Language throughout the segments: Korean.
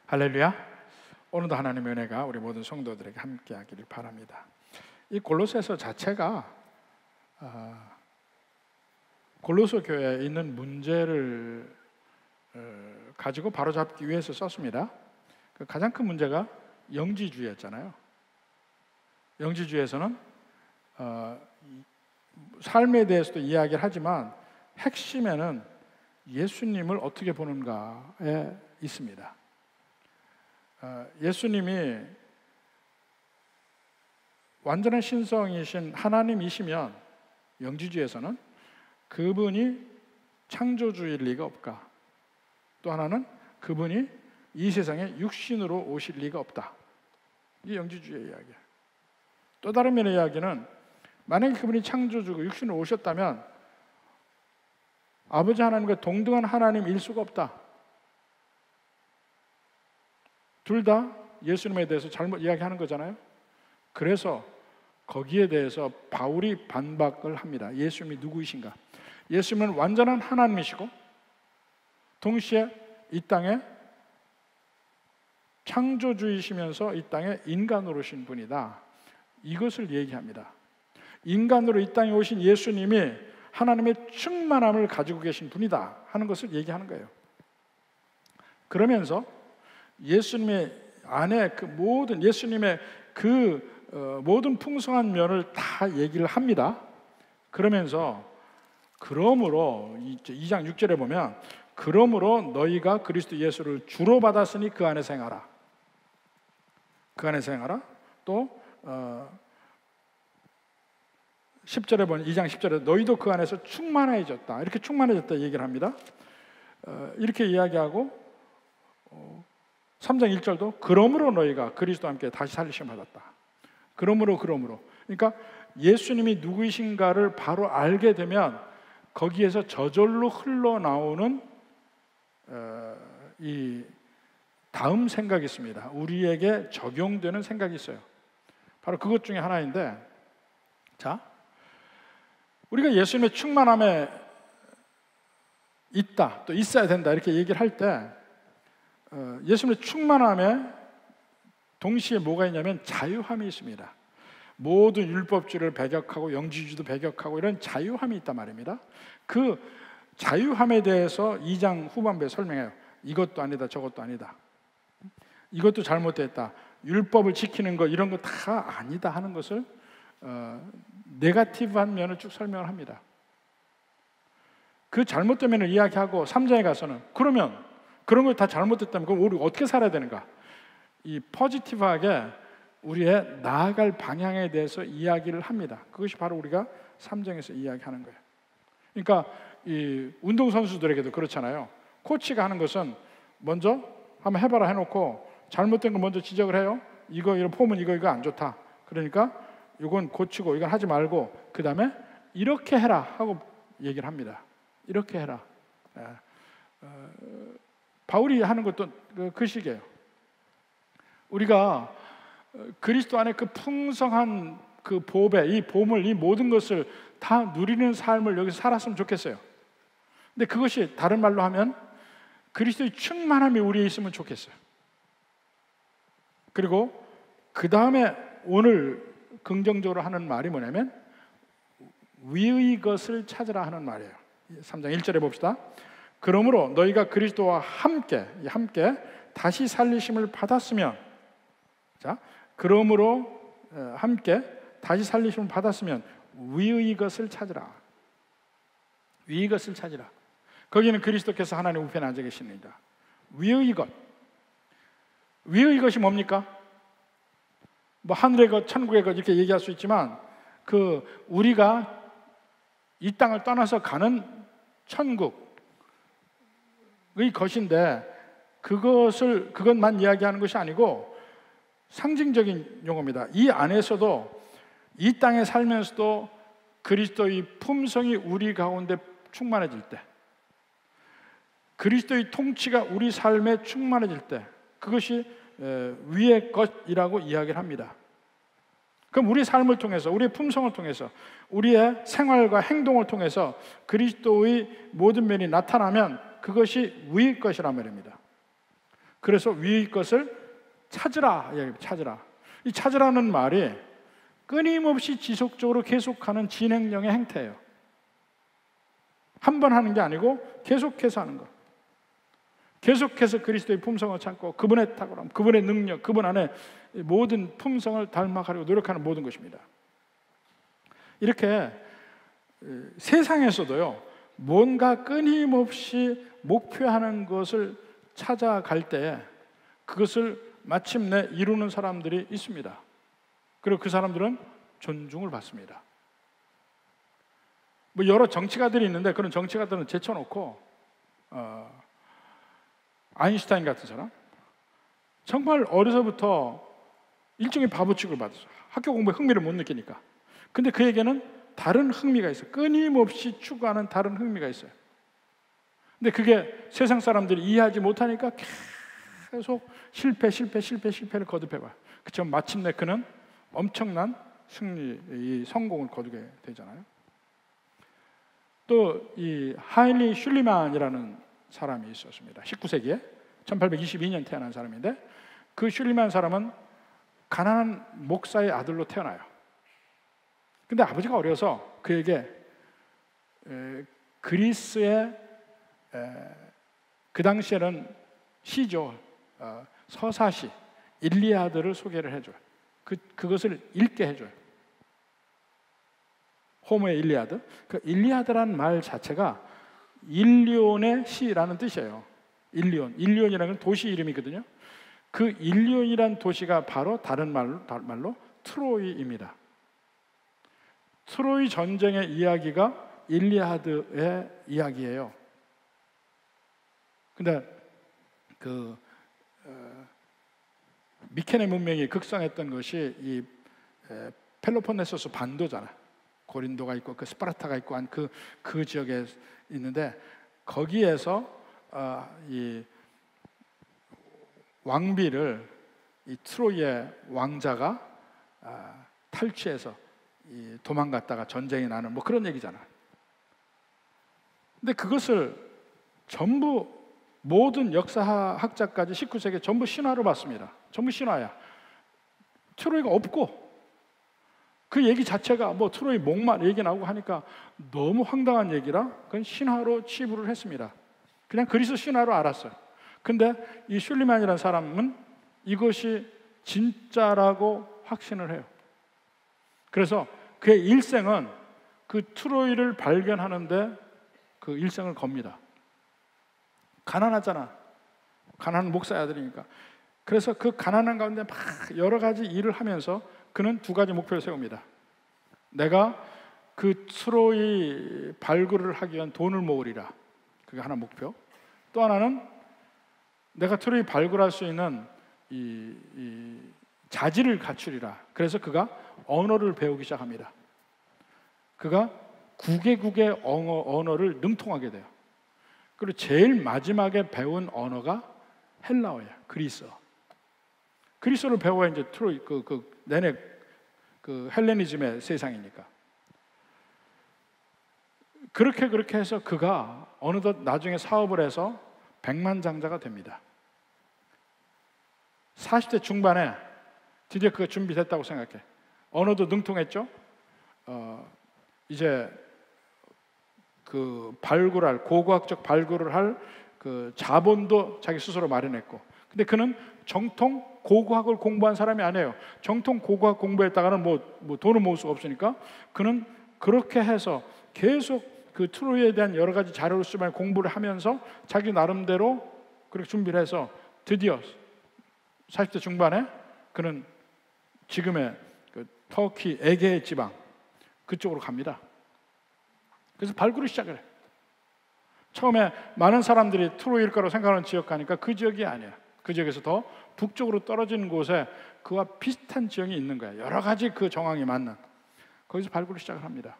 할렐루야. 오늘도 하나님의 은혜가 우리 모든 성도들에게 함께하기를 바랍니다. 이 골로새서 자체가 골로새 교회에 있는 문제를 가지고 바로잡기 위해서 썼습니다. 가장 큰 문제가 영지주의였잖아요. 영지주의에서는 삶에 대해서도 이야기를 하지만 핵심에는 예수님을 어떻게 보는가에 있습니다. 예수님이 완전한 신성이신 하나님이시면 영지주의에서는 그분이 창조주일 리가 없다. 또 하나는 그분이 이 세상에 육신으로 오실 리가 없다. 이게 영지주의의 이야기예요. 또 다른 면의 이야기는 만약에 그분이 창조주고 육신으로 오셨다면 아버지 하나님과 동등한 하나님일 수가 없다. 둘 다 예수님에 대해서 잘못 이야기하는 거잖아요. 그래서 거기에 대해서 바울이 반박을 합니다. 예수님이 누구이신가? 예수님은 완전한 하나님이시고 동시에 이 땅에 창조주이시면서 이 땅에 인간으로 오신 분이다. 이것을 얘기합니다. 인간으로 이 땅에 오신 예수님이 하나님의 충만함을 가지고 계신 분이다 하는 것을 얘기하는 거예요. 그러면서 예수님의 안에 그 모든 예수님의 모든 풍성한 면을 다 얘기를 합니다. 그러면서 그러므로 2장 6절에 보면 그러므로 너희가 그리스도 예수를 주로 받았으니 그 안에 행하라. 그 안에 행하라. 또 10절에 보면 2장 10절에 너희도 그 안에서 충만해졌다. 이렇게 충만해졌다 얘기를 합니다. 이렇게 이야기하고 3장 1절도 그러므로 너희가 그리스도와 함께 다시 살리심 받았다. 그러므로 그러니까 예수님이 누구이신가를 바로 알게 되면 거기에서 저절로 흘러나오는 이 다음 생각이 있습니다. 우리에게 적용되는 생각이 있어요. 바로 그것 중에 하나인데, 자, 우리가 예수님의 충만함에 있다, 또 있어야 된다 이렇게 얘기를 할 때 예수님의 충만함에 동시에 뭐가 있냐면 자유함이 있습니다. 모든 율법주의를 배격하고 영지주의도 배격하고 이런 자유함이 있단 말입니다. 그 자유함에 대해서 2장 후반부에 설명해요. 이것도 아니다 저것도 아니다, 이것도 잘못됐다, 율법을 지키는 것 이런 거 다 아니다 하는 것을 네거티브한 면을 쭉 설명을 합니다. 그 잘못된 면을 이야기하고 3장에 가서는 그러면 그런 걸 다 잘못됐다면 그럼 우리 어떻게 살아야 되는가? 이 포지티브하게 우리의 나아갈 방향에 대해서 이야기를 합니다. 그것이 바로 우리가 3장에서 이야기하는 거예요. 그러니까 이 운동선수들에게도 그렇잖아요. 코치가 하는 것은 먼저 한번 해봐라 해놓고 잘못된 거 먼저 지적을 해요. 이런 폼은 이거 안 좋다. 그러니까 이건 고치고 이건 하지 말고 그 다음에 이렇게 해라 하고 얘기를 합니다. 이렇게 해라. 바울이 하는 것도 그 식이에요. 우리가 그리스도 안에 그 풍성한 그 보배, 이 보물, 이 모든 것을 다 누리는 삶을 여기서 살았으면 좋겠어요. 근데 그것이 다른 말로 하면 그리스도의 충만함이 우리에 있으면 좋겠어요. 그리고 그 다음에 오늘 긍정적으로 하는 말이 뭐냐면 위의 것을 찾으라 하는 말이에요. 3장 1절에 봅시다. 그러므로 너희가 그리스도와 함께 다시 살리심을 받았으면, 자, 그러므로 함께 다시 살리심을 받았으면 위의 것을 찾으라. 위의 것을 찾으라. 거기는 그리스도께서 하나님 우편에 앉아 계십니다. 위의 것. 위의 것이 뭡니까? 뭐 하늘의 것, 천국의 것 이렇게 얘기할 수 있지만 우리가 이 땅을 떠나서 가는 천국의 것인데 그것만 이야기하는 것이 아니고 상징적인 용어입니다. 이 안에서도 이 땅에 살면서도 그리스도의 품성이 우리 가운데 충만해질 때, 그리스도의 통치가 우리 삶에 충만해질 때 그것이 위의 것이라고 이야기를 합니다. 그럼 우리 삶을 통해서, 우리의 품성을 통해서, 우리의 생활과 행동을 통해서 그리스도의 모든 면이 나타나면 그것이 위의 것이란 말입니다. 그래서 위의 것을 찾으라. 찾으라. 이 찾으라는 말이 끊임없이 지속적으로 계속하는 진행형의 행태예요. 한 번 하는 게 아니고 계속해서 하는 것. 계속해서 그리스도의 품성을 찾고 그분의 탁월함, 그분의 능력, 그분 안에 모든 품성을 닮아가려고 노력하는 모든 것입니다. 이렇게 세상에서도요, 뭔가 끊임없이 목표하는 것을 찾아갈 때 그것을 마침내 이루는 사람들이 있습니다. 그리고 그 사람들은 존중을 받습니다. 뭐 여러 정치가들이 있는데 그런 정치가들은 제쳐놓고 아인슈타인 같은 사람, 정말 어려서부터 일종의 바보 취급을 받았어요. 학교 공부에 흥미를 못 느끼니까. 근데 그에게는 다른 흥미가 있어요. 끊임없이 추구하는 다른 흥미가 있어요. 근데 그게 세상 사람들이 이해하지 못하니까 계속 실패를 거듭해봐요. 그렇죠? 마침내 그는 엄청난 승리, 성공을 거두게 되잖아요. 또 이 하일리 슐리만이라는 사람이 있었습니다. 19세기에 1822년 태어난 사람인데, 그 슐리만 사람은 가난한 목사의 아들로 태어나요. 근데 아버지가 어려서 그에게 그리스의 그 당시에는 시조, 서사시, 일리아드를 소개를 해줘요. 그것을 읽게 해줘요. 호모의 일리아드. 그 일리아드라는 말 자체가 일리온의 시라는 뜻이에요. 일리온이라는 건 도시 이름이거든요. 그 일리온이라는 도시가 바로 다른 말로 트로이입니다. 트로이 전쟁의 이야기가 일리아드의 이야기예요. 근데 미케네 문명이 극성했던 것이 이 펠로폰네소스 반도잖아. 고린도가 있고 그 스파르타가 있고 한 그 지역에 있는데, 거기에서 이 왕비를 이 트로이의 왕자가 탈취해서 도망갔다가 전쟁이 나는 뭐 그런 얘기잖아. 근데 그것을 전부 모든 역사학자까지 19세기에 전부 신화로 봤습니다. 전부 신화야. 트로이가 없고, 그 얘기 자체가 뭐 트로이 목마 얘기 나오고 하니까 너무 황당한 얘기라 그건 신화로 치부를 했습니다. 그냥 그리스 신화로 알았어요. 근데 이 슐리만이라는 사람은 이것이 진짜라고 확신을 해요. 그래서 그의 일생은 그 트로이를 발견하는데 그 일생을 겁니다. 가난하잖아. 가난한 목사의 아들이니까. 그래서 그 가난한 가운데 막 여러 가지 일을 하면서 그는 두 가지 목표를 세웁니다. 내가 그 트로이 발굴을 하기 위한 돈을 모으리라. 그게 하나 목표. 또 하나는 내가 트로이 발굴할 수 있는 이 자질을 갖추리라. 그래서 그가 언어를 배우기 시작합니다. 그가 9개국의 언어를 능통하게 돼요. 그리고 제일 마지막에 배운 언어가 헬라어예요. 그리스어. 그리스어를 배워야 이제 트로이 내내 그 헬레니즘의 세상이니까. 그렇게 해서 그가 어느덧 나중에 사업을 해서 백만장자가 됩니다. 40대 중반에 드디어 그가 준비됐다고 생각해. 언어도 능통했죠. 이제 그 발굴할, 고고학적 발굴을 할 그 자본도 자기 스스로 마련했고, 근데 그는 정통 고고학을 공부한 사람이 아니에요. 정통 고고학 공부했다가는 뭐 돈을 모을 수가 없으니까 그는 그렇게 해서 계속 그 트로이에 대한 여러 가지 자료를 쓰면 공부를 하면서 자기 나름대로 그렇게 준비를 해서 드디어 40대 중반에 그는 지금의 그 터키 에게 지방 그쪽으로 갑니다. 그래서 발굴을 시작을 해요. 처음에 많은 사람들이 트로이일 거라고 생각하는 지역 가니까 그 지역이 아니야. 그 지역에서 더 북쪽으로 떨어진 곳에 그와 비슷한 지형이 있는 거야. 여러 가지 그 정황이 맞는. 거기서 발굴을 시작을 합니다.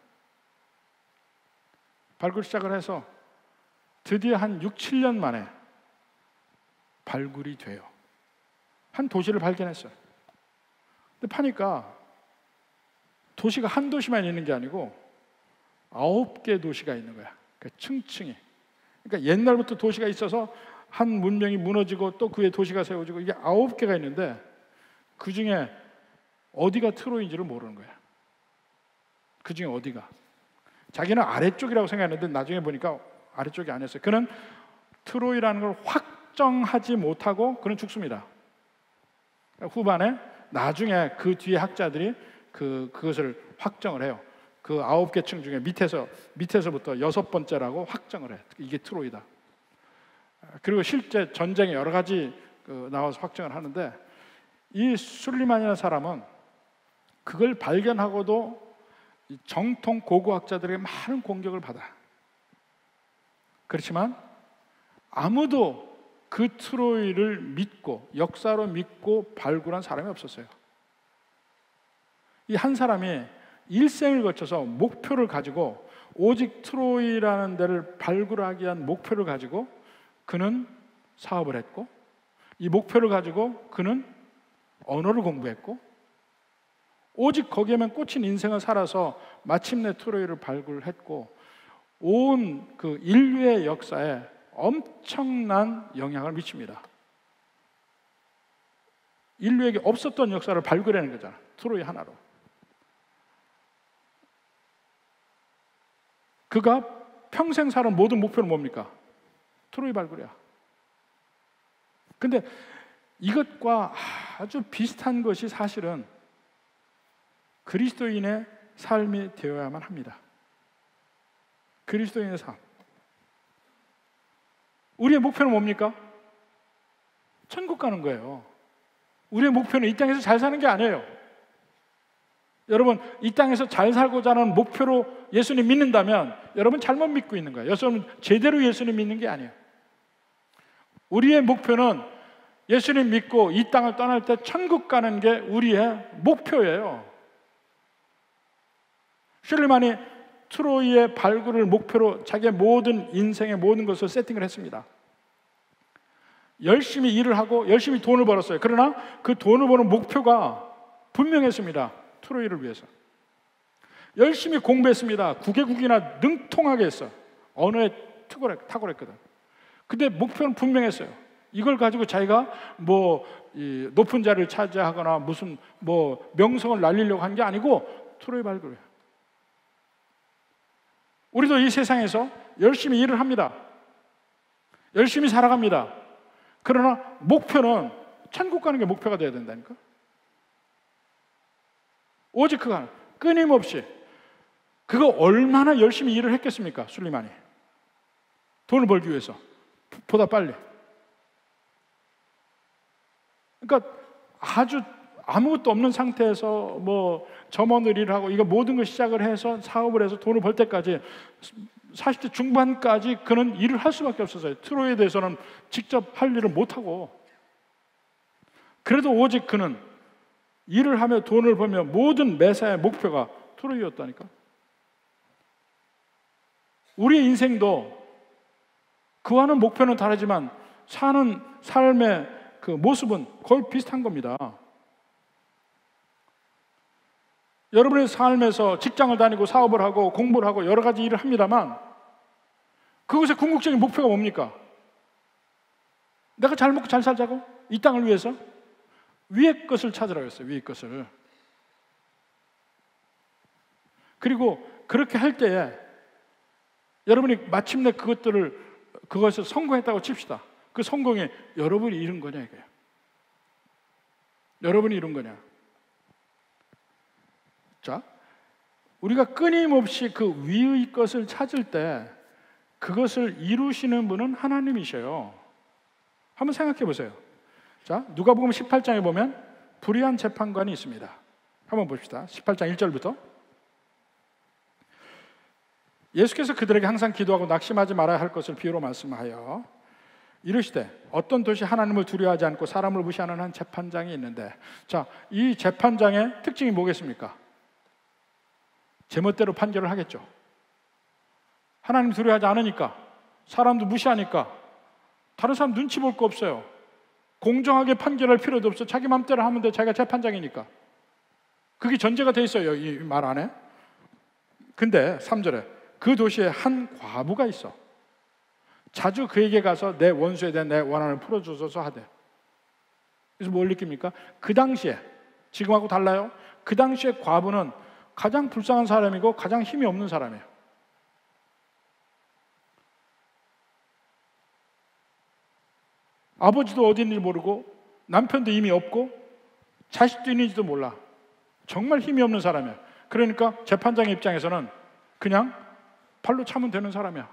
발굴 시작을 해서 드디어 한 6, 7년 만에 발굴이 돼요. 한 도시를 발견했어요. 근데 파니까 도시가 한 도시만 있는 게 아니고 9개 도시가 있는 거야. 그 층층이. 그러니까 옛날부터 도시가 있어서 한 문명이 무너지고 또 그의 도시가 세워지고 이게 9개가 있는데 그 중에 어디가 트로이인지를 모르는 거야. 그 중에 어디가. 자기는 아래쪽이라고 생각했는데 나중에 보니까 아래쪽이 아니었어요. 그는 트로이라는 걸 확정하지 못하고 그는 죽습니다. 후반에 나중에 그 뒤에 학자들이 그것을 확정을 해요. 그 9개 층 중에 밑에서부터 6번째라고 확정을 해. 이게 트로이다. 그리고 실제 전쟁에 여러 가지 나와서 확정을 하는데 이 술리만이라는 사람은 그걸 발견하고도 정통 고고학자들에게 많은 공격을 받아. 그렇지만 아무도 그 트로이를 믿고 역사로 믿고 발굴한 사람이 없었어요. 이 한 사람이 일생을 거쳐서 목표를 가지고 오직 트로이라는 데를 발굴하기 위한 목표를 가지고 그는 사업을 했고 이 목표를 가지고 그는 언어를 공부했고 오직 거기에만 꽂힌 인생을 살아서 마침내 트로이를 발굴했고 온 그 인류의 역사에 엄청난 영향을 미칩니다. 인류에게 없었던 역사를 발굴하는 거잖아. 트로이 하나로. 그가 평생 살은 모든 목표는 뭡니까? 트로이 발굴이야. 근데 이것과 아주 비슷한 것이 사실은 그리스도인의 삶이 되어야만 합니다. 그리스도인의 삶. 우리의 목표는 뭡니까? 천국 가는 거예요. 우리의 목표는 이 땅에서 잘 사는 게 아니에요. 여러분, 이 땅에서 잘 살고자 하는 목표로 예수님 믿는다면 여러분 잘못 믿고 있는 거예요. 여러분 제대로 예수님 믿는 게 아니에요. 우리의 목표는 예수님 믿고 이 땅을 떠날 때 천국 가는 게 우리의 목표예요. 슐리만이 트로이의 발굴을 목표로 자기의 모든 인생의 모든 것을 세팅을 했습니다. 열심히 일을 하고 열심히 돈을 벌었어요. 그러나 그 돈을 버는 목표가 분명했습니다. 트로이를 위해서. 열심히 공부했습니다. 9개국이나 능통하게 했어. 언어에 탁월했거든. 근데 목표는 분명했어요. 이걸 가지고 자기가 이 높은 자리를 차지하거나 무슨 명성을 날리려고 한 게 아니고 트로이 발굴이에요. 우리도 이 세상에서 열심히 일을 합니다. 열심히 살아갑니다. 그러나 목표는 천국 가는 게 목표가 돼야 된다니까. 오직 그가 끊임없이 그거 얼마나 열심히 일을 했겠습니까? 술리만이 돈을 벌기 위해서 보다 빨리. 그러니까 아주 아무것도 없는 상태에서 점원을 일을 하고 이거 모든 걸 시작을 해서 사업을 해서 돈을 벌 때까지 40대 중반까지 그는 일을 할 수밖에 없었어요. 트로이에 대해서는 직접 할 일을 못하고. 그래도 오직 그는 일을 하며 돈을 벌며 모든 매사의 목표가 트로이였다니까. 우리의 인생도 그와는 목표는 다르지만 사는 삶의 그 모습은 거의 비슷한 겁니다. 여러분의 삶에서 직장을 다니고 사업을 하고 공부를 하고 여러 가지 일을 합니다만 그것의 궁극적인 목표가 뭡니까? 내가 잘 먹고 잘 살자고? 이 땅을 위해서? 위의 것을 찾으라고 했어요. 위의 것을. 그리고 그렇게 할 때에 여러분이 마침내 그것을 성공했다고 칩시다. 그 성공이 여러분이 이룬 거냐 이거예요. 여러분이 이룬 거냐. 자, 우리가 끊임없이 그 위의 것을 찾을 때 그것을 이루시는 분은 하나님이셔요. 한번 생각해 보세요. 자, 누가복음 18장에 보면 불의한 재판관이 있습니다. 한번 봅시다. 18장 1절부터. 예수께서 그들에게 항상 기도하고 낙심하지 말아야 할 것을 비유로 말씀하여 이르시되 어떤 도시 하나님을 두려워하지 않고 사람을 무시하는 한 재판장이 있는데, 자, 이 재판장의 특징이 뭐겠습니까? 제멋대로 판결을 하겠죠. 하나님 두려워하지 않으니까, 사람도 무시하니까 다른 사람 눈치 볼 거 없어요. 공정하게 판결할 필요도 없어. 자기 맘대로 하면 돼. 자기가 재판장이니까. 그게 전제가 돼 있어요, 이 말 안에. 근데 3절에 그 도시에 한 과부가 있어. 자주 그에게 가서 내 원수에 대한 내 원한을 풀어주소서 하되. 그래서 뭘 느낍니까? 그 당시에, 지금하고 달라요. 그 당시에 과부는 가장 불쌍한 사람이고 가장 힘이 없는 사람이에요. 아버지도 어디 있는지 모르고 남편도 이미 없고 자식도 있는지도 몰라. 정말 힘이 없는 사람이야. 그러니까 재판장의 입장에서는 그냥 팔로 차면 되는 사람이야.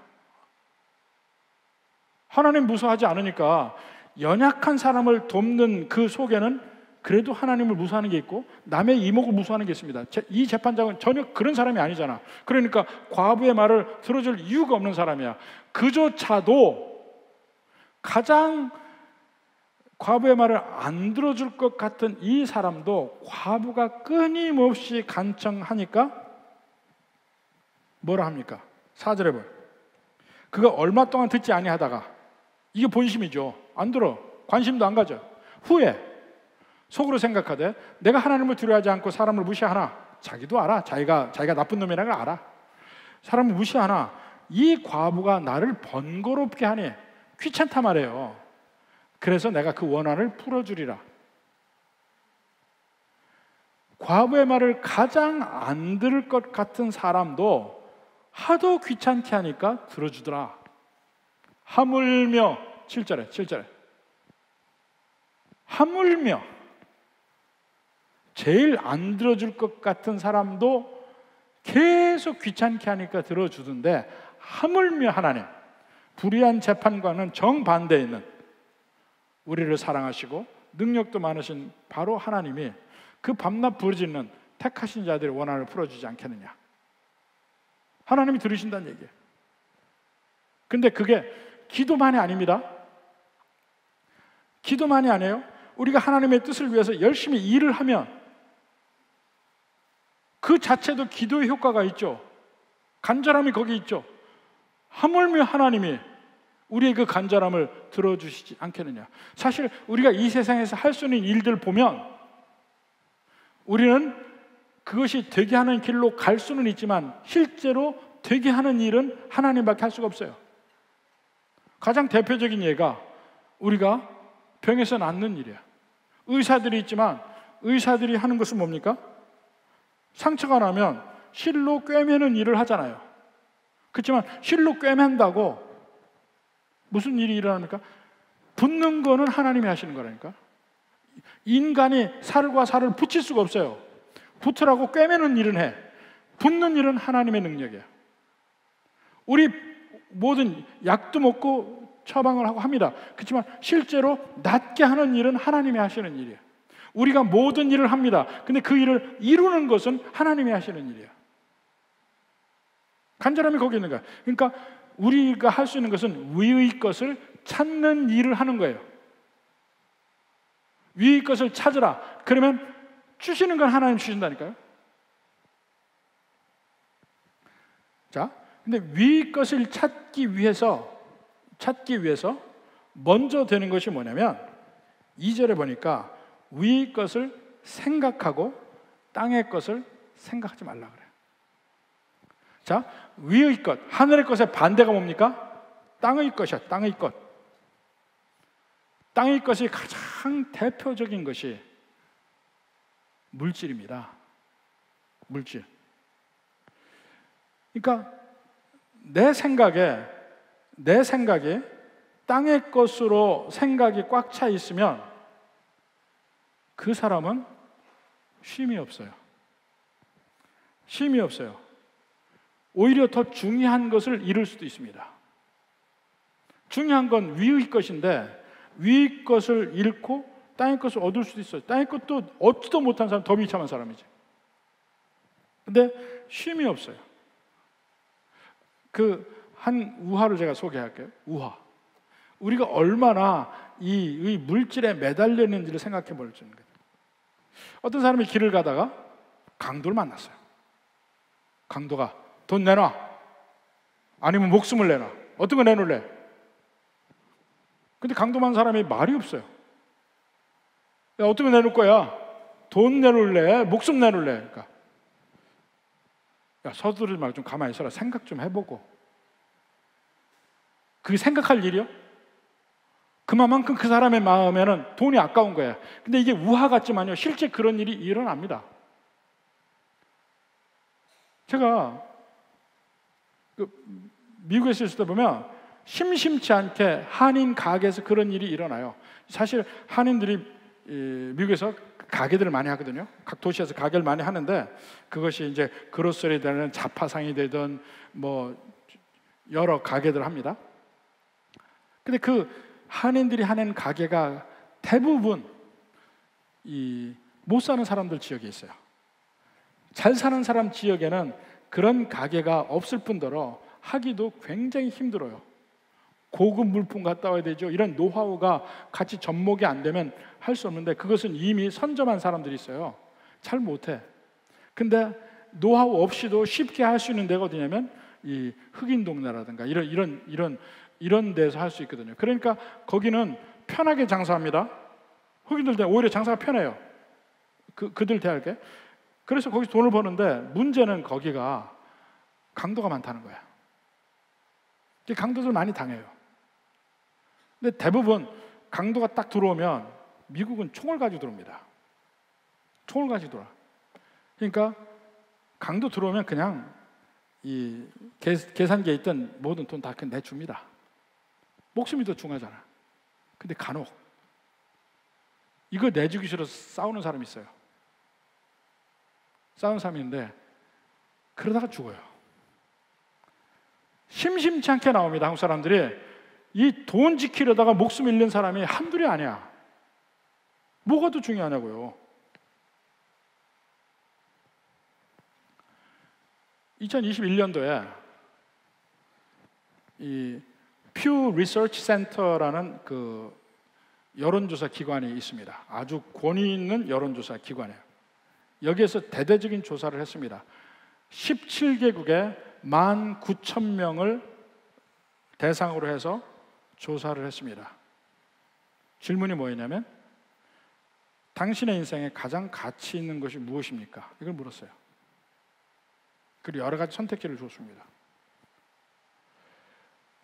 하나님 무서워하지 않으니까 연약한 사람을 돕는 그 속에는 그래도 하나님을 무서워하는 게 있고 남의 이목을 무서워하는 게 있습니다. 이 재판장은 전혀 그런 사람이 아니잖아. 그러니까 과부의 말을 들어줄 이유가 없는 사람이야. 그조차도 가장 과부의 말을 안 들어줄 것 같은 이 사람도 과부가 끊임없이 간청하니까 뭐라 합니까? 4절에 보면 그가 얼마 동안 듣지 아니하다가, 이게 본심이죠. 안 들어. 관심도 안 가져. 후에 속으로 생각하되 내가 하나님을 두려워하지 않고 사람을 무시하나. 자기도 알아. 자기가 나쁜 놈이라는 걸 알아. 사람을 무시하나 이 과부가 나를 번거롭게 하니. 귀찮다 말이에요. 그래서 내가 그 원한을 풀어주리라. 과부의 말을 가장 안 들을 것 같은 사람도 하도 귀찮게 하니까 들어주더라. 하물며 7절에 하물며 제일 안 들어줄 것 같은 사람도 계속 귀찮게 하니까 들어주던데, 하물며 하나님, 불의한 재판과는 정반대에 있는 우리를 사랑하시고 능력도 많으신 바로 하나님이 그 밤낮 부르짖는 택하신 자들의 원한을 풀어주지 않겠느냐. 하나님이 들으신다는 얘기예요. 근데 그게 기도만이 아닙니다. 기도만이 아니에요. 우리가 하나님의 뜻을 위해서 열심히 일을 하면 그 자체도 기도의 효과가 있죠. 간절함이 거기 있죠. 하물며 하나님이 우리의 그 간절함을 들어주시지 않겠느냐. 사실 우리가 이 세상에서 할 수 있는 일들 보면 우리는 그것이 되게 하는 길로 갈 수는 있지만 실제로 되게 하는 일은 하나님밖에 할 수가 없어요. 가장 대표적인 예가 우리가 병에서 낫는 일이야. 의사들이 있지만 의사들이 하는 것은 뭡니까? 상처가 나면 실로 꿰매는 일을 하잖아요. 그렇지만 실로 꿰맨다고 무슨 일이 일어납니까? 붓는 거는 하나님이 하시는 거라니까. 인간이 살과 살을 붙일 수가 없어요. 붙으라고 꿰매는 일은 해. 붓는 일은 하나님의 능력이에요. 우리 모든 약도 먹고 처방을 하고 합니다. 그렇지만 실제로 낫게 하는 일은 하나님이 하시는 일이에요. 우리가 모든 일을 합니다. 근데 그 일을 이루는 것은 하나님이 하시는 일이에요. 간절함이 거기 있는 거예요. 그러니까 우리가 할 수 있는 것은 위의 것을 찾는 일을 하는 거예요. 위의 것을 찾으라. 그러면 주시는 건 하나님 주신다니까요. 자, 근데 위의 것을 찾기 위해서 먼저 되는 것이 뭐냐면 2절에 보니까 위의 것을 생각하고 땅의 것을 생각하지 말라 그래요. 자, 위의 것, 하늘의 것의 반대가 뭡니까? 땅의 것이야. 땅의 것. 땅의 것이 가장 대표적인 것이 물질입니다. 물질. 그러니까 내 생각에 땅의 것으로 생각이 꽉 차 있으면 그 사람은 쉼이 없어요. 쉼이 없어요. 오히려 더 중요한 것을 잃을 수도 있습니다. 중요한 건 위의 것인데 위의 것을 잃고 땅의 것을 얻을 수도 있어요. 땅의 것도 얻지도 못한 사람 더 비참한 사람이지. 근데 쉼이 없어요. 그 한 우화를 제가 소개할게요. 우화. 우리가 얼마나 이 물질에 매달려 있는지를 생각해 볼 수 있는 거예요. 어떤 사람이 길을 가다가 강도를 만났어요. 강도가 돈 내놔. 아니면 목숨을 내놔. 어떤 거 내놓을래? 근데 강도만 사람이 말이 없어요. 야, 어떤 거 내놓을 거야? 돈 내놓을래? 목숨 내놓을래? 그러니까 야, 서두르지 말고 좀 가만히 있어라. 생각 좀 해보고. 그게 생각할 일이요? 그만큼 그 사람의 마음에는 돈이 아까운 거예요. 근데 이게 우화 같지만요, 실제 그런 일이 일어납니다. 제가 미국에 있을 때 보면 심심치 않게 한인 가게에서 그런 일이 일어나요. 사실 한인들이 미국에서 가게들을 많이 하거든요. 각 도시에서 가게를 많이 하는데, 그것이 이제 그로서리 되는 자파상이 되든 뭐 여러 가게들 합니다. 근데 그 한인들이 하는 가게가 대부분 이 못 사는 사람들 지역에 있어요. 잘 사는 사람 지역에는 그런 가게가 없을 뿐더러 하기도 굉장히 힘들어요. 고급 물품 갖다 와야 되죠. 이런 노하우가 같이 접목이 안 되면 할 수 없는데, 그것은 이미 선점한 사람들이 있어요. 잘 못해. 근데 노하우 없이도 쉽게 할 수 있는 데가 어디냐면 이 흑인 동네라든가 이런 데서 할 수 있거든요. 그러니까 거기는 편하게 장사합니다. 흑인들 때 오히려 장사가 편해요. 그들 대할게. 그래서 거기서 돈을 버는데, 문제는 거기가 강도가 많다는 거야. 강도들 많이 당해요. 근데 대부분 강도가 딱 들어오면 미국은 총을 가지고 들어옵니다. 총을 가지고 들어와. 그러니까 강도 들어오면 그냥 이 계산기에 있던 모든 돈 다 그냥 내줍니다. 목숨이 더 중요하잖아. 근데 간혹 이거 내주기 싫어서 싸우는 사람이 있어요. 싸우는 사람이 있는데 그러다가 죽어요. 심심치 않게 나옵니다. 한국 사람들이 이 돈 지키려다가 목숨 잃는 사람이 한둘이 아니야. 뭐가 더 중요하냐고요. 2021년도에 이 퓨 리서치 센터라는 그 여론조사 기관이 있습니다. 아주 권위 있는 여론조사 기관이에요. 여기에서 대대적인 조사를 했습니다. 17개국에 19,000명을 대상으로 해서 조사를 했습니다. 질문이 뭐였냐면, 당신의 인생에 가장 가치 있는 것이 무엇입니까? 이걸 물었어요. 그리고 여러 가지 선택지를 줬습니다.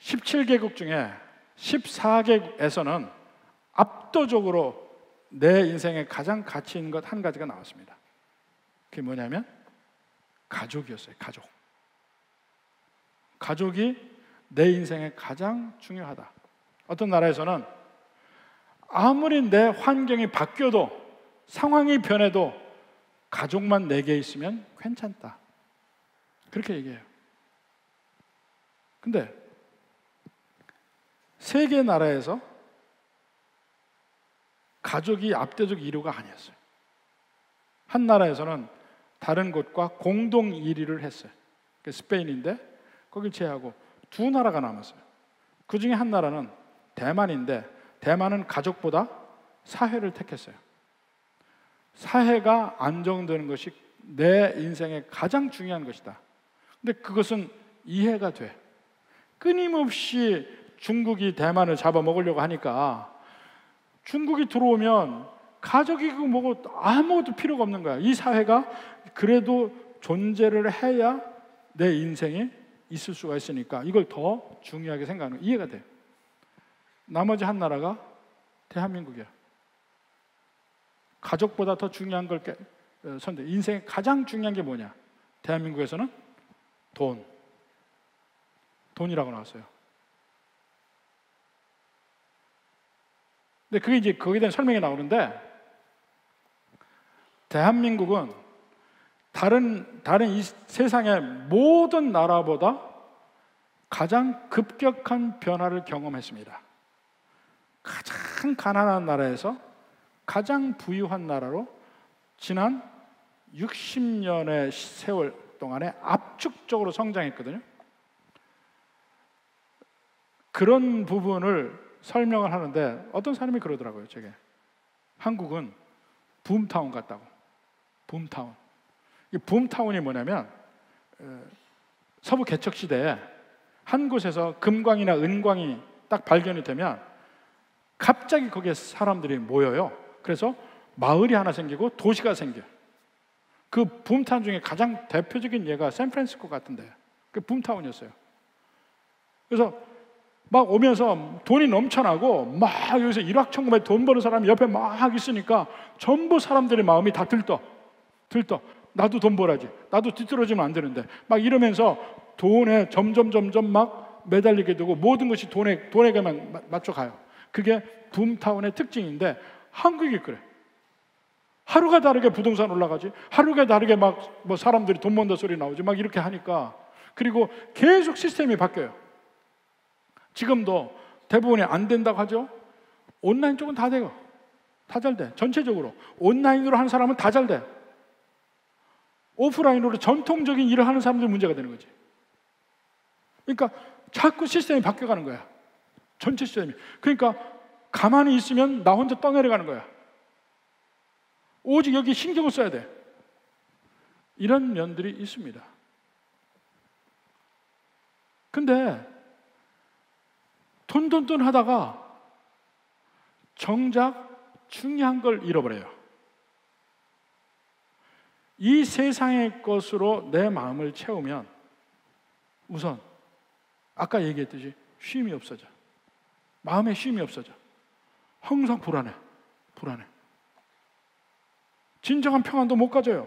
17개국 중에 14개국에서는 압도적으로 내 인생에 가장 가치 있는 것 한 가지가 나왔습니다. 그게 뭐냐면 가족이었어요. 가족이 내 인생에 가장 중요하다. 어떤 나라에서는 아무리 내 환경이 바뀌어도, 상황이 변해도 가족만 내게 있으면 괜찮다. 그렇게 얘기해요. 근데 세 개 나라에서 가족이 압도적 1위가 아니었어요. 한 나라에서는 다른 곳과 공동 1위를 했어요. 스페인인데 거길 제외하고 두 나라가 남았어요. 그 중에 한 나라는 대만인데, 대만은 가족보다 사회를 택했어요. 사회가 안정되는 것이 내 인생에 가장 중요한 것이다. 근데 그것은 이해가 돼. 끊임없이 중국이 대만을 잡아먹으려고 하니까 중국이 들어오면 가족이 뭐고 아무것도 필요가 없는 거야. 이 사회가 그래도 존재를 해야 내 인생이 있을 수가 있으니까 이걸 더 중요하게 생각하는 거야. 이해가 돼. 나머지 한 나라가 대한민국이야. 가족보다 더 중요한 걸 선택. 인생에 가장 중요한 게 뭐냐? 대한민국에서는 돈이라고 나왔어요. 근데 그게 이제 거기에 대한 설명이 나오는데, 대한민국은 다른 이 세상의 모든 나라보다 가장 급격한 변화를 경험했습니다. 가장 가난한 나라에서 가장 부유한 나라로 지난 60년의 세월 동안에 압축적으로 성장했거든요. 그런 부분을 설명을 하는데 어떤 사람이 그러더라고요. 제게 한국은 붐타운 같다고. 붐타운. 이 붐타운이 뭐냐면 서부 개척 시대에 한 곳에서 금광이나 은광이 딱 발견이 되면 갑자기 거기에 사람들이 모여요. 그래서 마을이 하나 생기고 도시가 생겨요. 그 붐타운 중에 가장 대표적인 예가 샌프란시스코 같은데, 그 붐타운이었어요. 그래서 막 오면서 돈이 넘쳐나고 막 여기서 일확천금에 돈 버는 사람이 옆에 막 있으니까 전부 사람들의 마음이 다 들떠. 나도 돈 벌어야지. 나도 뒤떨어지면 안 되는데. 막 이러면서 돈에 점점 막 매달리게 되고 모든 것이 돈에게만 맞춰가요. 그게 붐타운의 특징인데 한국이 그래. 하루가 다르게 부동산 올라가지. 하루가 다르게 막 뭐 사람들이 돈 번다 소리 나오지. 막 이렇게 하니까. 그리고 계속 시스템이 바뀌어요. 지금도 대부분이 안 된다고 하죠. 온라인 쪽은 다 돼요. 다 잘 돼. 전체적으로 온라인으로 하는 사람은 다 잘 돼. 오프라인으로 전통적인 일을 하는 사람들이 문제가 되는 거지. 그러니까 자꾸 시스템이 바뀌어가는 거야. 전체 시스템이. 그러니까 가만히 있으면 나 혼자 떠내려가는 거야. 오직 여기 신경을 써야 돼. 이런 면들이 있습니다. 근데 돈 하다가 정작 중요한 걸 잃어버려요. 이 세상의 것으로 내 마음을 채우면 우선 아까 얘기했듯이 쉼이 없어져. 마음에 쉼이 없어져. 항상 불안해. 진정한 평안도 못 가져요.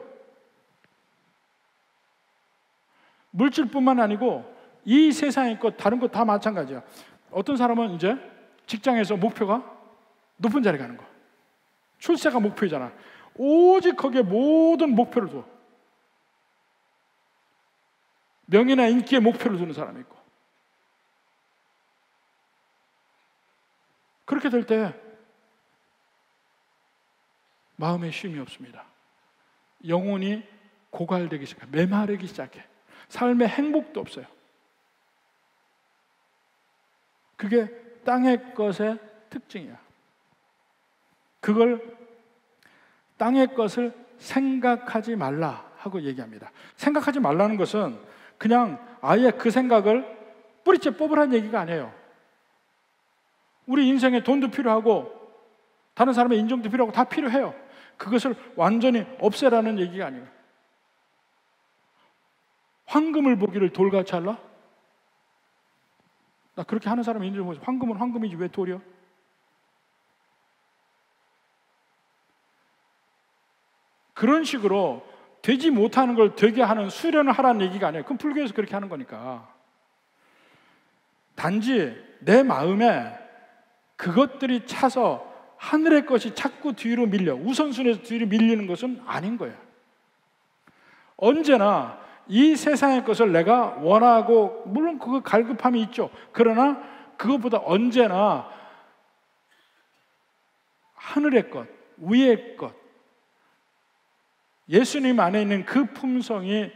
물질뿐만 아니고 이 세상의 것, 다른 것 다 마찬가지야. 어떤 사람은 이제 직장에서 목표가 높은 자리 가는 거. 출세가 목표이잖아. 오직 거기에 모든 목표를 둬. 명예나 인기에 목표를 두는 사람이 있고. 그렇게 될 때 마음에 쉼이 없습니다. 영혼이 고갈되기 시작해. 메마르기 시작해. 삶에 행복도 없어요. 그게 땅의 것의 특징이야. 그걸 땅의 것을 생각하지 말라 하고 얘기합니다. 생각하지 말라는 것은 그냥 아예 그 생각을 뿌리째 뽑으라는 얘기가 아니에요. 우리 인생에 돈도 필요하고 다른 사람의 인정도 필요하고 다 필요해요. 그것을 완전히 없애라는 얘기가 아니에요. 황금을 보기를 돌같이 할라? 나 그렇게 하는 사람 있는지 모르겠어. 황금은 황금이지 왜 돌이야? 그런 식으로 되지 못하는 걸 되게 하는 수련을 하라는 얘기가 아니에요. 그건 불교에서 그렇게 하는 거니까. 단지 내 마음에 그것들이 차서 하늘의 것이 자꾸 뒤로 밀려 우선순위에서 뒤로 밀리는 것은 아닌 거예요. 언제나 이 세상의 것을 내가 원하고 물론 그거 갈급함이 있죠. 그러나 그것보다 언제나 하늘의 것, 위의 것, 예수님 안에 있는 그 품성이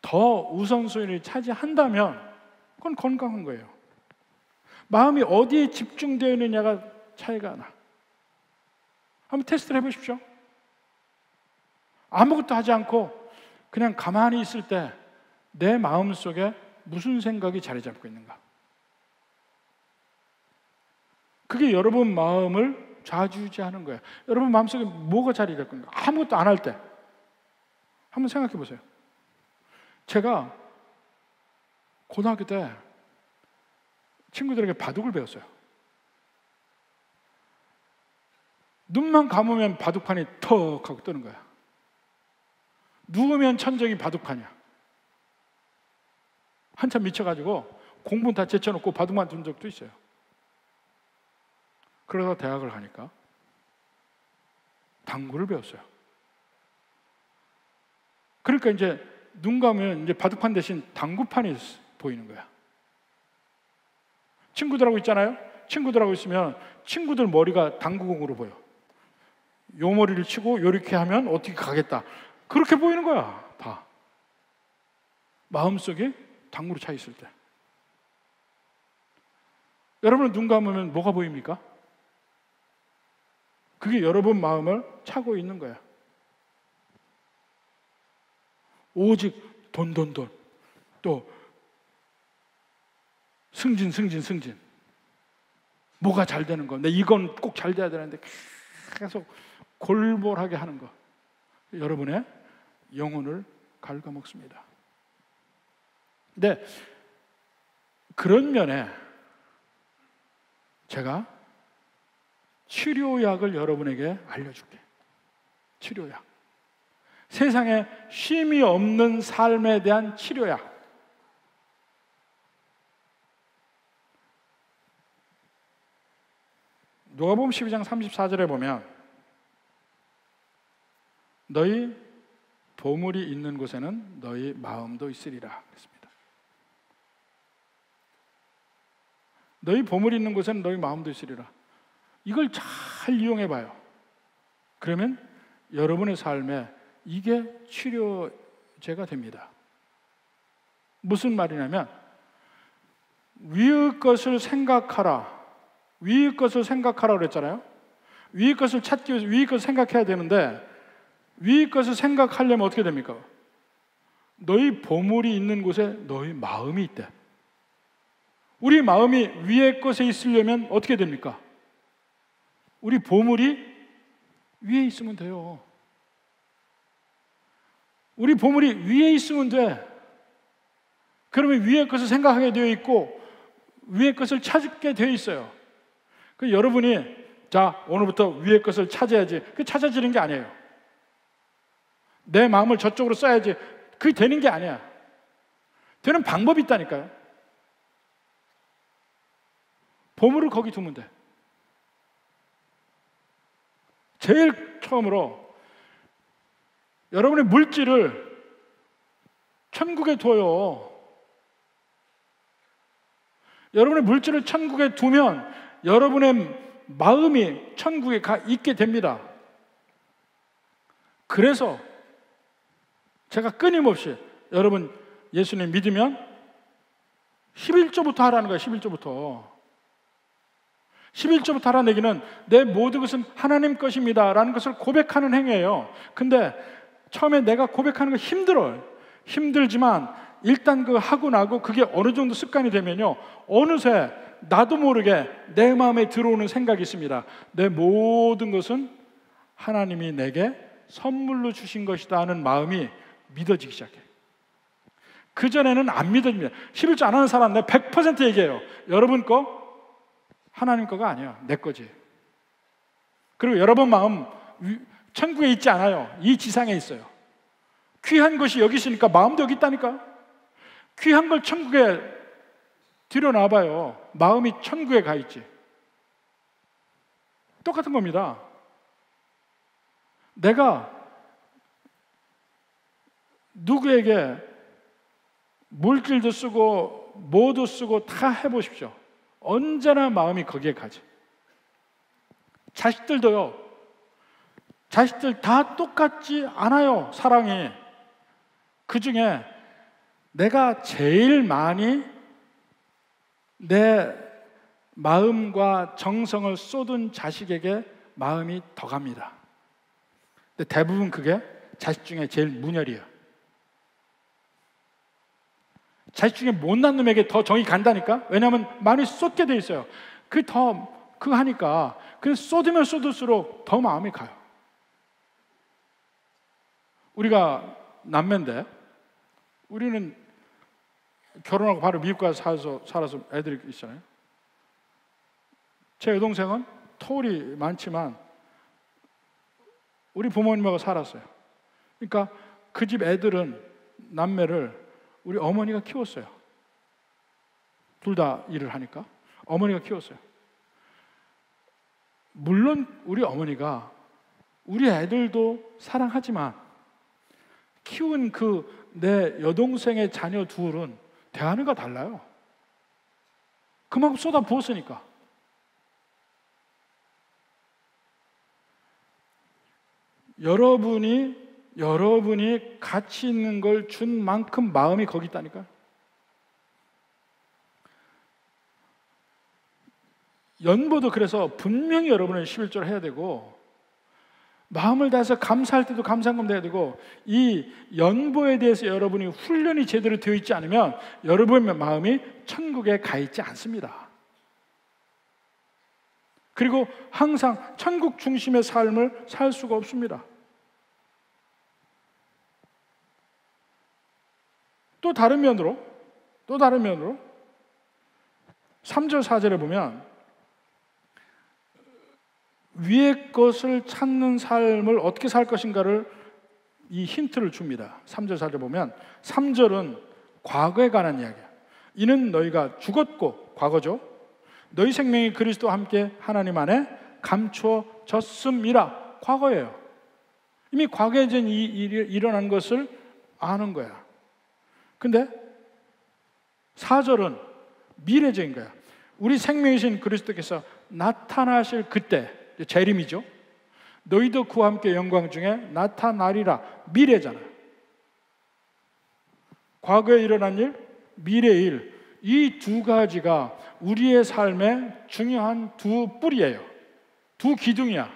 더 우선순위를 차지한다면 그건 건강한 거예요. 마음이 어디에 집중되어 있느냐가 차이가 나. 한번 테스트를 해보십시오. 아무것도 하지 않고 그냥 가만히 있을 때 내 마음속에 무슨 생각이 자리 잡고 있는가. 그게 여러분 마음을 좌지우지하는 거예요. 여러분 마음속에 뭐가 자리 잡고 있는가. 아무것도 안 할 때 한번 생각해 보세요. 제가 고등학교 때 친구들에게 바둑을 배웠어요. 눈만 감으면 바둑판이 턱 하고 뜨는 거야. 누우면 천정이 바둑판이야. 한참 미쳐가지고 공부는 다 제쳐놓고 바둑만 둔 적도 있어요. 그러다 대학을 가니까 당구를 배웠어요. 그러니까 이제 눈 감으면 이제 바둑판 대신 당구판이 보이는 거야. 친구들하고 있잖아요. 친구들하고 있으면 친구들 머리가 당구공으로 보여. 요 머리를 치고 요렇게 하면 어떻게 가겠다. 그렇게 보이는 거야. 다. 마음속에 당구로 차 있을 때. 여러분은 눈 감으면 뭐가 보입니까? 그게 여러분 마음을 차고 있는 거야. 오직 돈. 또 승진. 뭐가 잘 되는 거. 내 이건 꼭 잘 돼야 되는데 계속 골몰하게 하는 거. 여러분의 영혼을 갉아먹습니다. 근데 그런 면에 제가 치료약을 여러분에게 알려줄게. 치료약. 세상에 쉼이 없는 삶에 대한 치료약. 누가복음 12장 34절에 보면 너희 보물이 있는 곳에는 너희 마음도 있으리라 그랬습니다. 너희 보물이 있는 곳에는 너희 마음도 있으리라. 이걸 잘 이용해 봐요. 그러면 여러분의 삶에 이게 치료제가 됩니다. 무슨 말이냐면 위의 것을 생각하라. 위의 것을 생각하라 그랬잖아요. 위의 것을 찾기 위해서 위의 것을 생각해야 되는데 위의 것을 생각하려면 어떻게 됩니까? 너희 보물이 있는 곳에 너희 마음이 있대. 우리 마음이 위의 것에 있으려면 어떻게 됩니까? 우리 보물이 위에 있으면 돼요. 우리 보물이 위에 있으면 돼. 그러면 위의 것을 생각하게 되어 있고 위의 것을 찾게 되어 있어요. 그 여러분이 자 오늘부터 위의 것을 찾아야지. 그게 찾아지는 게 아니에요. 내 마음을 저쪽으로 써야지. 그게 되는 게 아니야. 되는 방법이 있다니까요. 보물을 거기 두면 돼. 제일 처음으로 여러분의 물질을 천국에 둬요. 여러분의 물질을 천국에 두면 여러분의 마음이 천국에 있게 됩니다. 그래서 제가 끊임없이 여러분 예수님 믿으면 11조부터 하라는 거예요. 11조부터 하라는 얘기는 내 모든 것은 하나님 것입니다 라는 것을 고백하는 행위예요. 근데 처음에 내가 고백하는 거 힘들어요. 힘들지만 일단 그 하고 나고 그게 어느 정도 습관이 되면요 어느새 나도 모르게 내 마음에 들어오는 생각이 있습니다. 내 모든 것은 하나님이 내게 선물로 주신 것이다 하는 마음이 믿어지기 시작해요. 그전에는 안 믿어집니다. 11조 안 하는 사람 내가 100% 얘기해요. 여러분 거 하나님 거가 아니야. 내 거지. 그리고 여러분 마음 천국에 있지 않아요. 이 지상에 있어요. 귀한 것이 여기 있으니까 마음도 여기 있다니까. 귀한 걸 천국에 들여놔봐요. 마음이 천국에 가 있지. 똑같은 겁니다. 내가 누구에게 물질도 쓰고 뭐도 쓰고 다 해보십시오. 언제나 마음이 거기에 가지. 자식들도요. 자식들 다 똑같지 않아요. 사랑이. 그 중에 내가 제일 많이 내 마음과 정성을 쏟은 자식에게 마음이 더 갑니다. 근데 대부분 그게 자식 중에 제일 문열이에요. 자식 중에 못난 놈에게 더 정이 간다니까? 왜냐하면 많이 쏟게 돼 있어요. 그거 하니까 쏟으면 쏟을수록 더 마음이 가요. 우리가 남매인데 우리는 결혼하고 바로 미국 가서 살아서 애들이 있잖아요. 제 여동생은 터울이 많지만 우리 부모님하고 살았어요. 그러니까 그 집 애들은 남매를 우리 어머니가 키웠어요. 둘 다 일을 하니까 어머니가 키웠어요. 물론 우리 어머니가 우리 애들도 사랑하지만 키운 그 내 여동생의 자녀 둘은 대하는 거 달라요. 그만큼 쏟아 부었으니까. 여러분이 가치 있는 걸 준 만큼 마음이 거기 있다니까. 연보도 그래서 분명히 여러분은 11조를 해야 되고 마음을 다해서 감사할 때도 감사한금 해야 되고 이 연보에 대해서 여러분이 훈련이 제대로 되어 있지 않으면 여러분의 마음이 천국에 가 있지 않습니다. 그리고 항상 천국 중심의 삶을 살 수가 없습니다. 또 다른 면으로 3절 4절에 보면 위의 것을 찾는 삶을 어떻게 살 것인가를 이 힌트를 줍니다. 3절 살펴보면 3절은 과거에 관한 이야기야. 이는 너희가 죽었고, 과거죠. 너희 생명이 그리스도와 함께 하나님 안에 감추어졌음이라. 과거예요. 이미 과거에 전 이 일이 일어난 것을 아는 거야. 근데 4절은 미래적인 거야. 우리 생명이신 그리스도께서 나타나실 그때, 재림이죠. 너희도 그와 함께 영광 중에 나타나리라. 미래잖아. 과거에 일어난 일, 미래의 일, 이 두 가지가 우리의 삶의 중요한 두 뿌리예요. 두 기둥이야.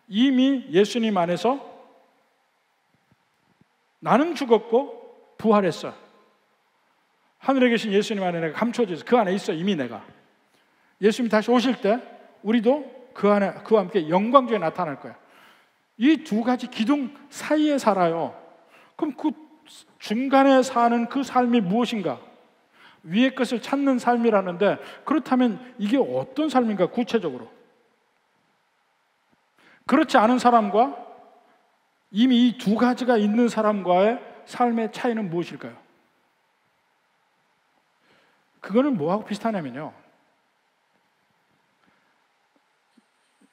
이미 예수님 안에서 나는 죽었고 부활했어. 하늘에 계신 예수님 안에 내가 감춰져 있어. 그 안에 있어. 이미 내가. 예수님이 다시 오실 때 우리도 그 안에 그와 함께 영광 중에 나타날 거야. 이 두 가지 기둥 사이에 살아요. 그럼 그 중간에 사는 그 삶이 무엇인가? 위의 것을 찾는 삶이라는데, 그렇다면 이게 어떤 삶인가? 구체적으로 그렇지 않은 사람과 이미 이 두 가지가 있는 사람과의 삶의 차이는 무엇일까요? 그거는 뭐하고 비슷하냐면요,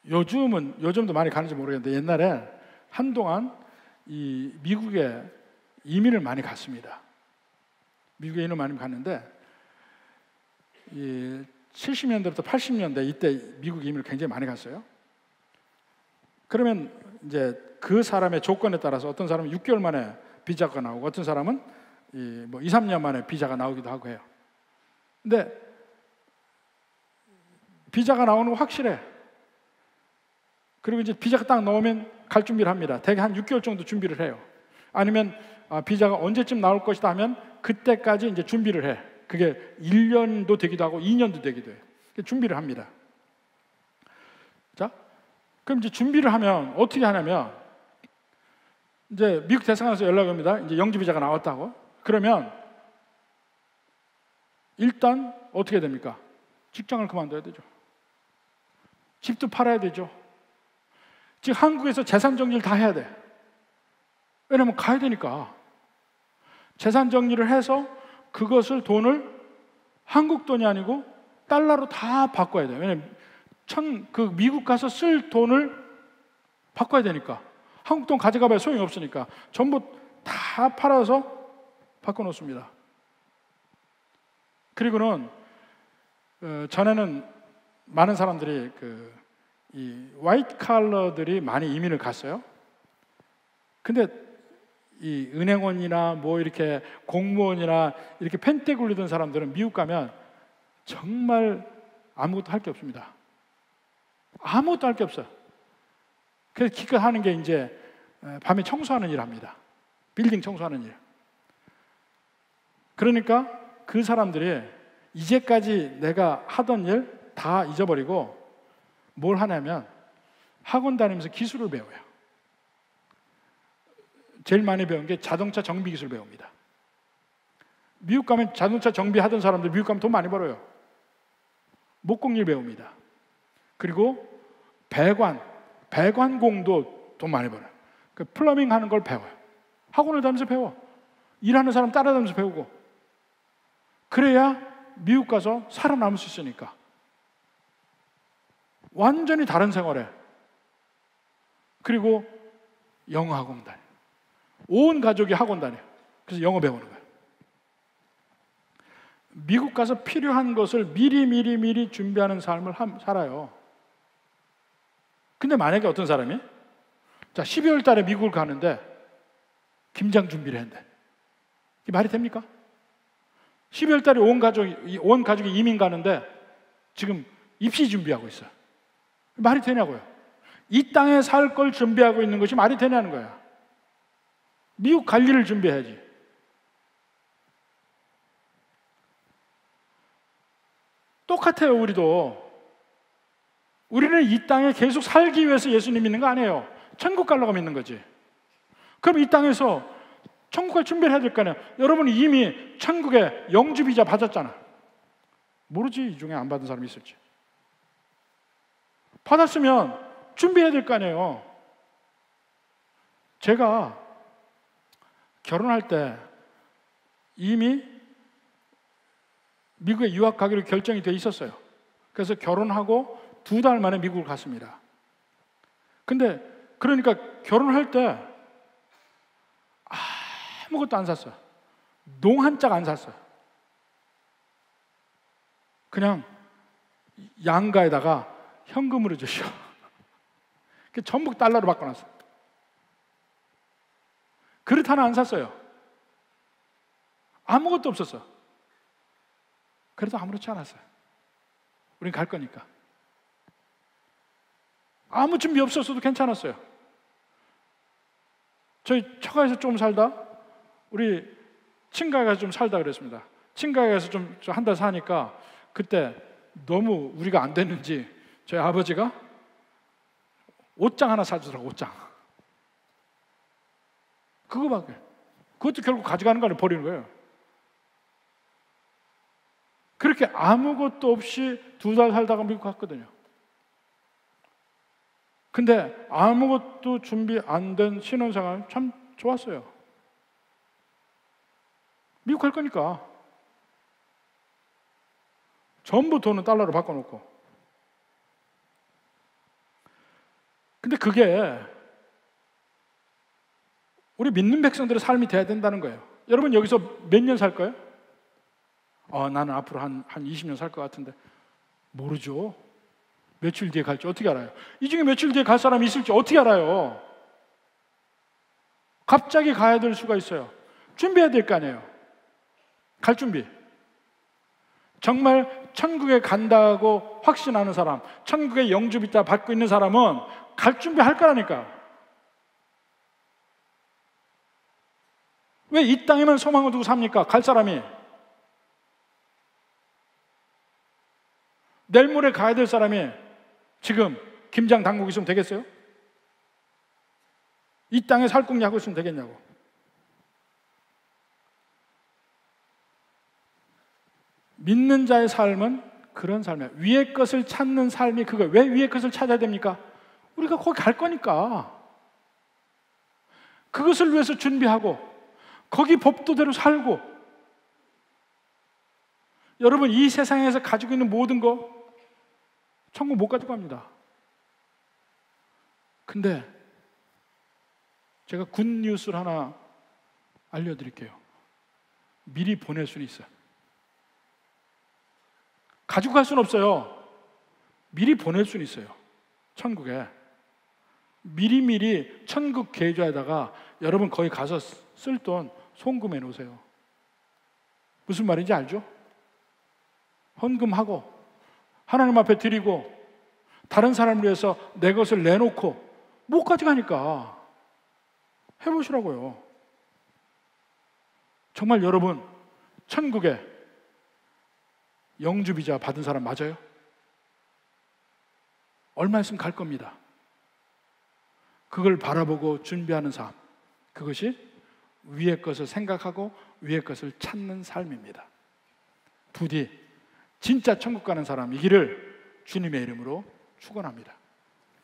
요즘도 많이 가는지 모르겠는데, 옛날에 한동안 이 미국에 이민을 많이 갔습니다. 미국에 이민을 많이 갔는데, 이 70년대부터 80년대 이때 미국 이민을 굉장히 많이 갔어요. 그러면 이제 그 사람의 조건에 따라서 어떤 사람은 6개월 만에 비자가 나오고, 어떤 사람은 2, 3년 만에 비자가 나오기도 하고 해요. 근데 비자가 나오는 거 확실해. 그리고 이제 비자가 딱 나오면 갈 준비를 합니다. 대개 한 6개월 정도 준비를 해요. 아니면 비자가 언제쯤 나올 것이다 하면 그때까지 이제 준비를 해. 그게 1년도 되기도 하고 2년도 되기도 해요. 준비를 합니다. 자, 그럼 이제 준비를 하면 어떻게 하냐면, 이제 미국 대사관에서 연락이 옵니다. 이제 영지 비자가 나왔다고. 그러면 일단 어떻게 됩니까? 직장을 그만둬야 되죠. 집도 팔아야 되죠. 지금 한국에서 재산 정리를 다 해야 돼. 왜냐면 가야 되니까. 재산 정리를 해서 그것을 돈을 한국 돈이 아니고 달러로 다 바꿔야 돼요. 왜냐면 그 미국 가서 쓸 돈을 바꿔야 되니까. 한국 돈 가져가봐야 소용이 없으니까 전부 다 팔아서 바꿔놓습니다. 그리고는 전에는 많은 사람들이 이 화이트 칼러들이 많이 이민을 갔어요. 근데 이 은행원이나 이렇게 공무원이나 이렇게 펜대 굴리던 사람들은 미국 가면 정말 아무것도 할 게 없습니다. 아무것도 할 게 없어요. 그래서 기껏 하는 게 이제 밤에 청소하는 일 합니다. 빌딩 청소하는 일. 그러니까 그 사람들이 이제까지 내가 하던 일 다 잊어버리고 뭘 하냐면 학원 다니면서 기술을 배워요. 제일 많이 배운 게 자동차 정비 기술 배웁니다. 미국 가면 자동차 정비하던 사람들 미국 가면 돈 많이 벌어요. 목공일 배웁니다. 그리고 배관공도 돈 많이 벌어요. 플러밍 하는 걸 배워요. 학원을 다니면서 배워. 일하는 사람 따라다니면서 배우고. 그래야 미국 가서 살아남을 수 있으니까. 완전히 다른 생활에. 그리고 영어 학원 다녀요. 온 가족이 학원 다녀요. 그래서 영어 배우는 거예요. 미국 가서 필요한 것을 미리 준비하는 삶을 살아요. 근데 만약에 어떤 사람이 12월 달에 미국을 가는데 김장 준비를 했는데 이게 말이 됩니까? 12월 달에 온 가족이 이민 가는데 지금 입시 준비하고 있어요. 말이 되냐고요. 이 땅에 살 걸 준비하고 있는 것이 말이 되냐는 거야. 미국 갈 일을 준비해야지. 똑같아요. 우리는 이 땅에 계속 살기 위해서 예수님 믿는 거 아니에요. 천국 가려고 믿는 거지. 그럼 이 땅에서 천국 갈 준비를 해야 될 거 아니에요. 여러분이 이미 천국에 영주 비자 받았잖아. 모르지, 이 중에 안 받은 사람이 있을지. 받았으면 준비해야 될 거 아니에요. 제가 결혼할 때 이미 미국에 유학 가기로 결정이 돼 있었어요. 그래서 결혼하고 2달 만에 미국을 갔습니다. 근데 그러니까 결혼할 때 아무것도 안 샀어요. 농 한 짝 안 샀어요. 그냥 양가에다가 현금으로 주시오. 전부 달러로 바꿔놨어요. 그릇 하나 안 샀어요. 아무것도 없었어. 그래도 아무렇지 않았어요. 우린 갈 거니까. 아무 준비 없었어도 괜찮았어요. 저희 처가에서 좀 살다 우리 친가에 가서 좀 살다 그랬습니다. 친가에 가서 좀 한 달 사니까 그때 너무 우리가 안 됐는지 저희 아버지가 옷장 하나 사주더라고. 옷장. 그거밖에. 그것도 결국 가져가는 거 아니에요. 버리는 거예요. 그렇게 아무것도 없이 2달 살다가 미국 갔거든요. 근데 아무것도 준비 안 된 신혼생활 참 좋았어요. 미국 갈 거니까. 전부 돈은 달러로 바꿔놓고. 근데 그게 우리 믿는 백성들의 삶이 돼야 된다는 거예요. 여러분 여기서 몇 년 살 거예요? 나는 앞으로 한 20년 살 것 같은데. 모르죠. 며칠 뒤에 갈지 어떻게 알아요? 이 중에 며칠 뒤에 갈 사람이 있을지 어떻게 알아요? 갑자기 가야 될 수가 있어요. 준비해야 될 거 아니에요. 갈 준비. 정말 천국에 간다고 확신하는 사람, 천국의 영주비자 받고 있는 사람은 갈 준비할 거라니까. 왜 이 땅에만 소망을 두고 삽니까? 갈 사람이. 내일 모레 가야 될 사람이 지금 김장 담그고 있으면 되겠어요? 이 땅에 살궁리 하고 있으면 되겠냐고. 믿는 자의 삶은 그런 삶이에요. 위의 것을 찾는 삶이 그거예요. 왜 위의 것을 찾아야 됩니까? 우리가 거기 갈 거니까. 그것을 위해서 준비하고 거기 법도대로 살고. 여러분 이 세상에서 가지고 있는 모든 거 천국 못 가지고 갑니다. 근데 제가 굿뉴스를 하나 알려드릴게요. 미리 보낼 수는 있어요. 가지고 갈 수는 없어요. 미리 보낼 수는 있어요. 천국에. 미리미리 천국 계좌에다가 여러분 거기 가서 쓸 돈 송금해 놓으세요. 무슨 말인지 알죠? 헌금하고 하나님 앞에 드리고 다른 사람을 위해서 내 것을 내놓고 못 가져가니까 해보시라고요. 정말 여러분 천국에 영주비자 받은 사람 맞아요? 얼마 있으면 갈 겁니다. 그걸 바라보고 준비하는 삶, 그것이 위의 것을 생각하고 위의 것을 찾는 삶입니다. 부디 진짜 천국 가는 사람 이기를 주님의 이름으로 축원합니다.